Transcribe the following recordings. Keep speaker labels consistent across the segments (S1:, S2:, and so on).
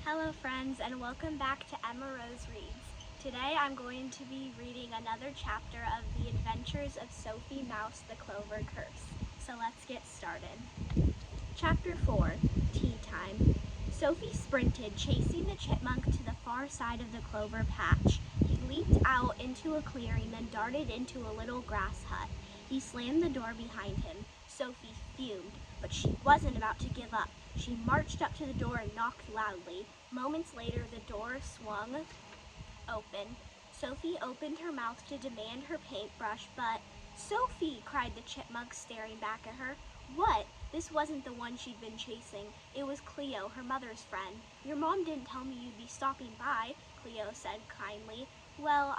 S1: Hello friends, and welcome back to Emma Rose Reads. Today I'm going to be reading another chapter of The Adventures of Sophie Mouse the Clover Curse. So let's get started. Chapter 4, Tea Time. Sophie sprinted, chasing the chipmunk to the far side of the clover patch. He leaped out into a clearing, then darted into a little grass hut. He slammed the door behind him. Sophie fumed, but she wasn't about to give up. She marched up to the door and knocked loudly. Moments later, the door swung open. Sophie opened her mouth to demand her paintbrush, but "Sophie!" cried the chipmunk, staring back at her. What? This wasn't the one she'd been chasing. It was Cleo, her mother's friend. "Your mom didn't tell me you'd be stopping by," Cleo said kindly. "Well,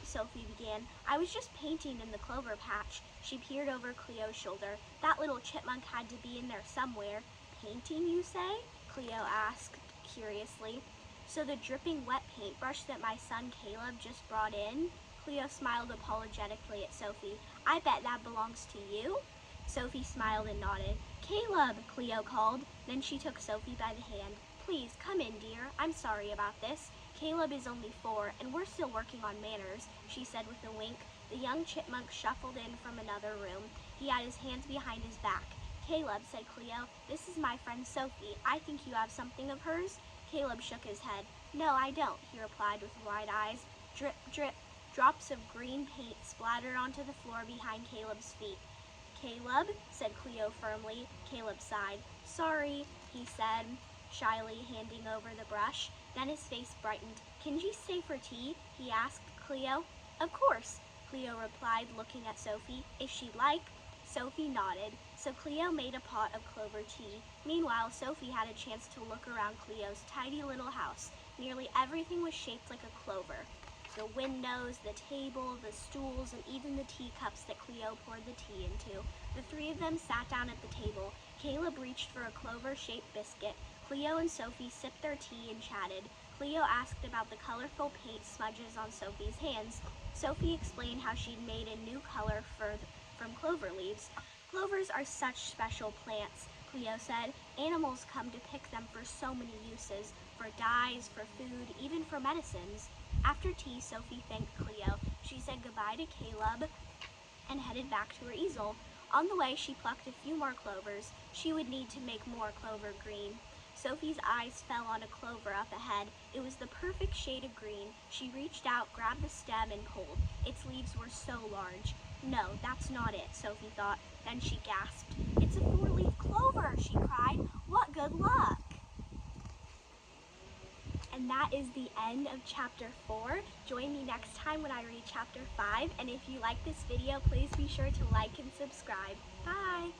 S1: Sophie began. "I was just painting in the clover patch." She peered over Cleo's shoulder. "That little chipmunk had to be in there somewhere." "Painting, you say?" Cleo asked curiously. "So the dripping wet paintbrush that my son Caleb just brought in?" Cleo smiled apologetically at Sophie. "I bet that belongs to you?" Sophie smiled and nodded. "Caleb!" Cleo called. Then she took Sophie by the hand. "Please, come in, dear. I'm sorry about this. Caleb is only 4, and we're still working on manners," she said with a wink. The young chipmunk shuffled in from another room. He had his hands behind his back. "Caleb," said Cleo, "this is my friend Sophie. I think you have something of hers?" Caleb shook his head. "No, I don't," he replied with wide eyes. Drip, drip. Drops of green paint splattered onto the floor behind Caleb's feet. "Caleb," said Cleo firmly. Caleb sighed. "Sorry," he said, shyly handing over the brush. Then his face brightened. "Can you stay for tea?" he asked Cleo. "Of course," Cleo replied, looking at Sophie. "If she'd like." Sophie nodded. So Cleo made a pot of clover tea. Meanwhile, Sophie had a chance to look around Cleo's tidy little house. Nearly everything was shaped like a clover. The windows, the table, the stools, and even the teacups that Cleo poured the tea into. The three of them sat down at the table. Caleb reached for a clover-shaped biscuit. Cleo and Sophie sipped their tea and chatted. Cleo asked about the colorful paint smudges on Sophie's hands. Sophie explained how she'd made a new color from clover leaves. "Clovers are such special plants," Cleo said. "Animals come to pick them for so many uses, for dyes, for food, even for medicines." After tea, Sophie thanked Cleo. She said goodbye to Caleb and headed back to her easel. On the way, she plucked a few more clovers. She would need to make more clover green. Sophie's eyes fell on a clover up ahead. It was the perfect shade of green. She reached out, grabbed the stem, and pulled. Its leaves were so large. "No, that's not it," Sophie thought. Then she gasped. "It's a 4-leaf clover!" she cried. "What good luck!" And that is the end of chapter 4. Join me next time when I read chapter 5. And if you like this video, please be sure to like and subscribe. Bye!